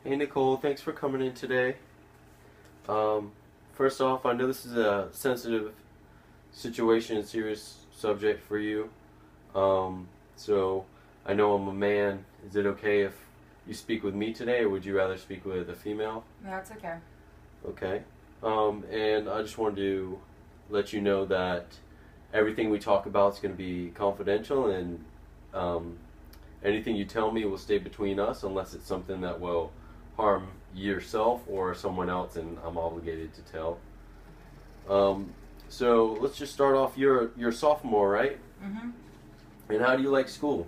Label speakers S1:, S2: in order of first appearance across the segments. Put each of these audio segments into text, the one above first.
S1: Hey Nicole, thanks for coming in today. Um, First off, I know this is a sensitive situation and serious subject for you. So I know I'm a man. Is it okay if you speak with me today, or would you rather speak with a female?
S2: No, it's okay.
S1: Okay. And I just wanted to let you know that everything we talk about is going to be confidential, and um, anything you tell me will stay between us unless it's something that will harm yourself or someone else, and I'm obligated to tell. Um, so let's just start off. You're a sophomore, right?
S2: Mm-hmm.
S1: And how do you like school?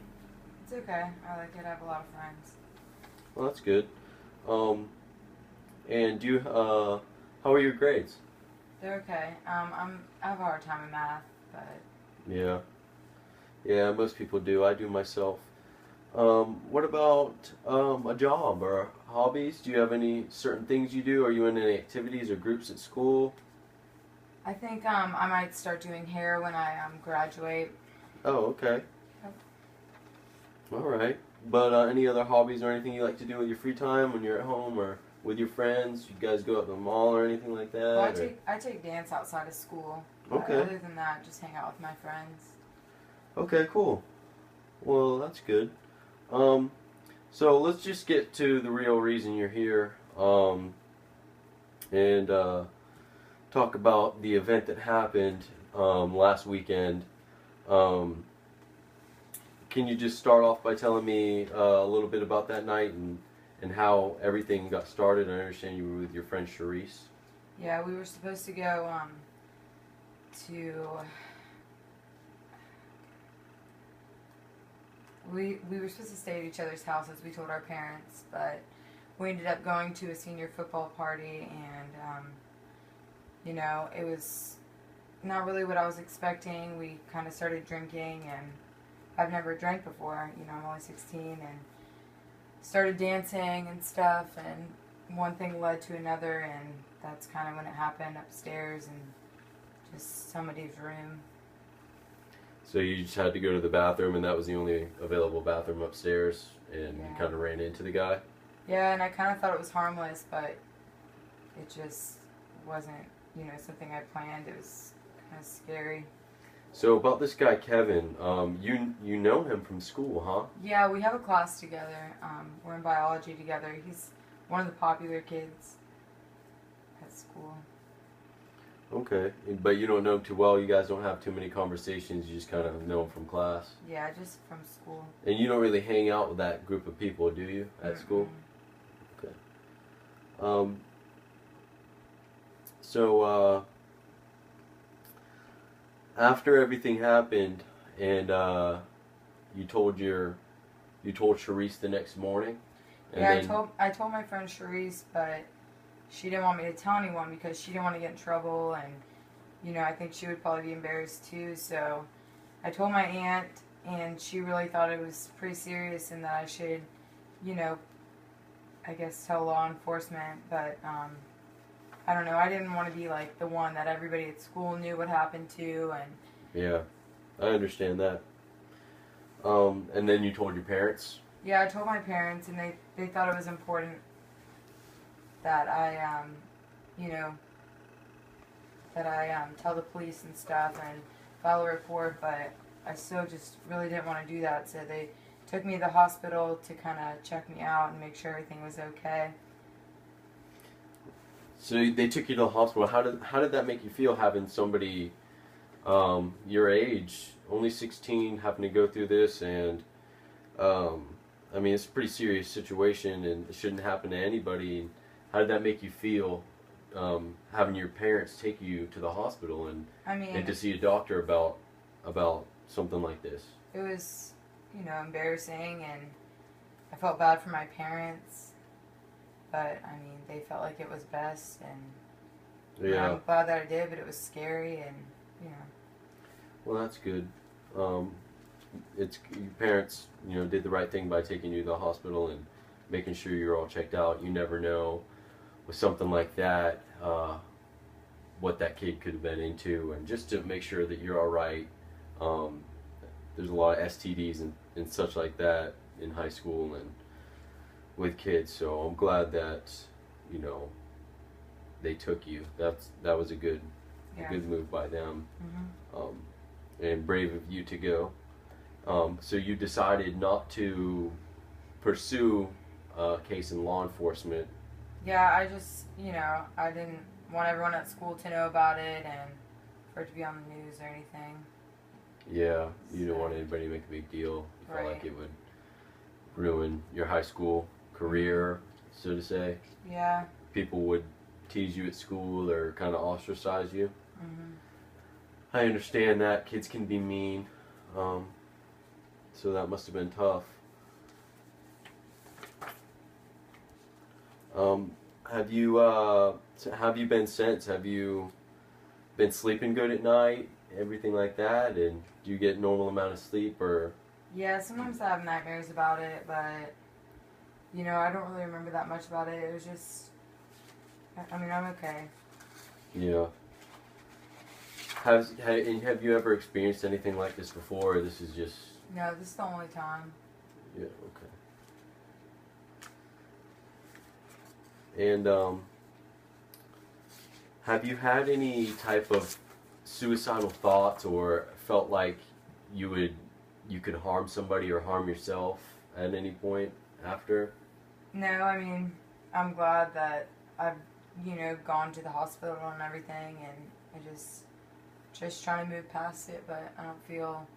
S2: It's okay. I like it. I have a lot of friends.
S1: Well, that's good. Um, and how are your grades?
S2: They're okay. I have a hard time in math, but
S1: Yeah, yeah, most people do. I do myself. What about a job or hobbies? Do you have any certain things you do? Are you in any activities or groups at school?
S2: I think I might start doing hair when I graduate.
S1: Oh, okay.
S2: Yep.
S1: All right. But any other hobbies or anything you like to do with your free time when you're at home or with your friends? You guys go out to the mall or anything like that?
S2: Well, I
S1: or-
S2: take dance outside of school. But
S1: Okay.
S2: other than that, just hang out with my friends.
S1: Okay, cool. Well, that's good. Um, so let's just get to the real reason you're here, and talk about the event that happened last weekend. Um, can you just start off by telling me a little bit about that night and how everything got started? I understand you were with your friend Charisse.
S2: Yeah, we were supposed to go to. We were supposed to stay at each other's houses. We told our parents, but we ended up going to a senior football party, and it was not really what I was expecting. We kind of started drinking, and I've never drank before. I'm only 16, and started dancing and stuff, and one thing led to another, and that's kind of when it happened upstairs in just somebody's room.
S1: So you just had to go to the bathroom, and that was the only available bathroom upstairs, and you
S2: Yeah.
S1: kind of ran into the guy.
S2: Yeah, and I kind of thought it was harmless, but it just wasn't, something I planned. It was kind of scary.
S1: So about this guy Kevin, you know him from school, huh?
S2: Yeah, we have a class together. We're in biology together. He's one of the popular kids at school.
S1: Okay, but you don't know him too well. You guys don't have too many conversations. You just kind of know him from class,
S2: Yeah, just from school.
S1: and you don't really hang out with that group of people, do you, at school?
S2: Mm-mm.
S1: Okay. Um, so after everything happened, and you told Charisse the next morning, and
S2: Yeah,
S1: then
S2: I told my friend Charisse, but she didn't want me to tell anyone because she didn't want to get in trouble, and I think she would probably be embarrassed too. So I told my aunt, and she really thought it was pretty serious and that I should, you know, I guess tell law enforcement. But I don't know. I didn't want to be like the one that everybody at school knew what happened to, and
S1: yeah, I understand that. And then you told your parents.
S2: yeah, I told my parents, and they thought it was important that I, you know, that I tell the police and stuff and file a report, but I still just really didn't want to do that. So they took me to the hospital to kind of check me out and make sure everything was okay.
S1: So they took you to the hospital. How did that make you feel having somebody your age, only 16, having to go through this? And I mean, it's a pretty serious situation, and it shouldn't happen to anybody. How did that make you feel, having your parents take you to the hospital
S2: I mean,
S1: and to see a doctor about something like this?
S2: it was, embarrassing, and I felt bad for my parents, but I mean, they felt like it was best, and
S1: Yeah.
S2: I'm glad that I did, but it was scary, and
S1: Well, that's good. Um, it's your parents, did the right thing by taking you to the hospital and making sure you're all checked out. You never know with something like that what that kid could have been into, and just to make sure that you're all right. There's a lot of STDs and such like that in high school, and with kids. So I'm glad that, you know, they took you. That was a good move by them, and brave of you to go. So you decided not to pursue a case in law enforcement.
S2: Yeah, I just, I didn't want everyone at school to know about it and for it to be on the news or anything.
S1: Yeah, you didn't want anybody to make a big deal. You felt like it would ruin your high school career, so to say.
S2: Yeah.
S1: People would tease you at school or kind of ostracize you.
S2: Mm-hmm.
S1: I understand that. Kids can be mean. So that must have been tough. Have you been since? Have you been sleeping good at night? Everything like that? And do you get normal amount of sleep or?
S2: Yeah, sometimes I have nightmares about it, but I don't really remember that much about it. It was just, I'm okay.
S1: Yeah. Have you ever experienced anything like this before, or this is just?
S2: No, this is the only time.
S1: Yeah, okay. And have you had any type of suicidal thoughts or felt like you could harm somebody or harm yourself at any point after?
S2: No, I mean, I'm glad that I've, gone to the hospital and everything, and I just trying to move past it, but I don't feel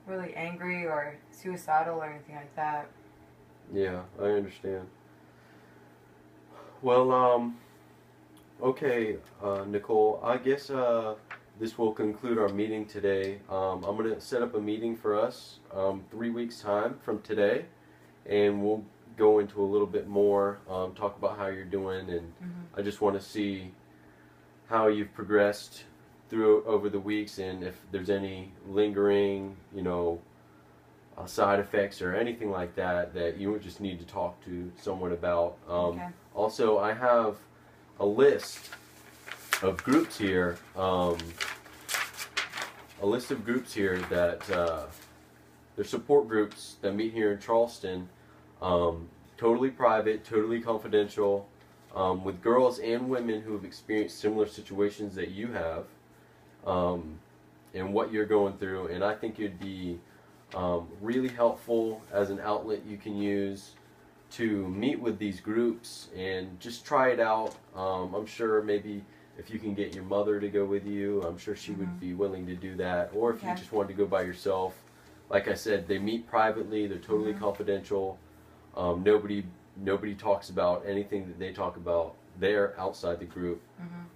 S2: really angry or suicidal or anything like that.
S1: Yeah, I understand. Well, okay, Nicole, I guess this will conclude our meeting today. I'm going to set up a meeting for us 3 weeks time from today, and we'll go into a little bit more, talk about how you're doing, and I just want to see how you've progressed through over the weeks, and if there's any lingering, side effects or anything like that that you would just need to talk to someone about.
S2: Okay.
S1: Also, I have a list of groups here. That they're support groups that meet here in Charleston. Totally private, totally confidential, with girls and women who have experienced similar situations that you have, and what you're going through. And I think it'd be really helpful as an outlet you can use to meet with these groups and just try it out. I'm sure maybe if you can get your mother to go with you, I'm sure she would be willing to do that. Or if you just wanted to go by yourself, like I said, they meet privately. They're totally confidential. Nobody talks about anything that they talk about there outside the group.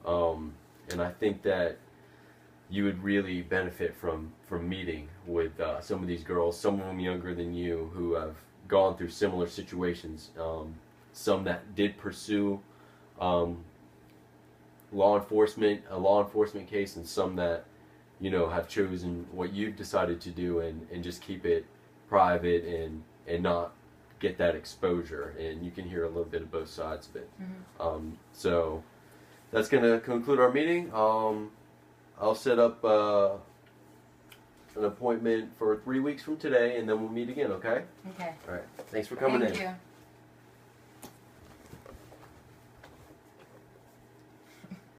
S1: And I think that you would really benefit from meeting with some of these girls, some of them younger than you, who have gone through similar situations. Some that did pursue a law enforcement case, and some that have chosen what you've decided to do and just keep it private and not get that exposure. And you can hear a little bit of both sides of it. So that's going to conclude our meeting. I'll set up an appointment for 3 weeks from today, and then we'll meet again, okay?
S2: Okay.
S1: All right. Thanks for coming in.
S2: Thank you.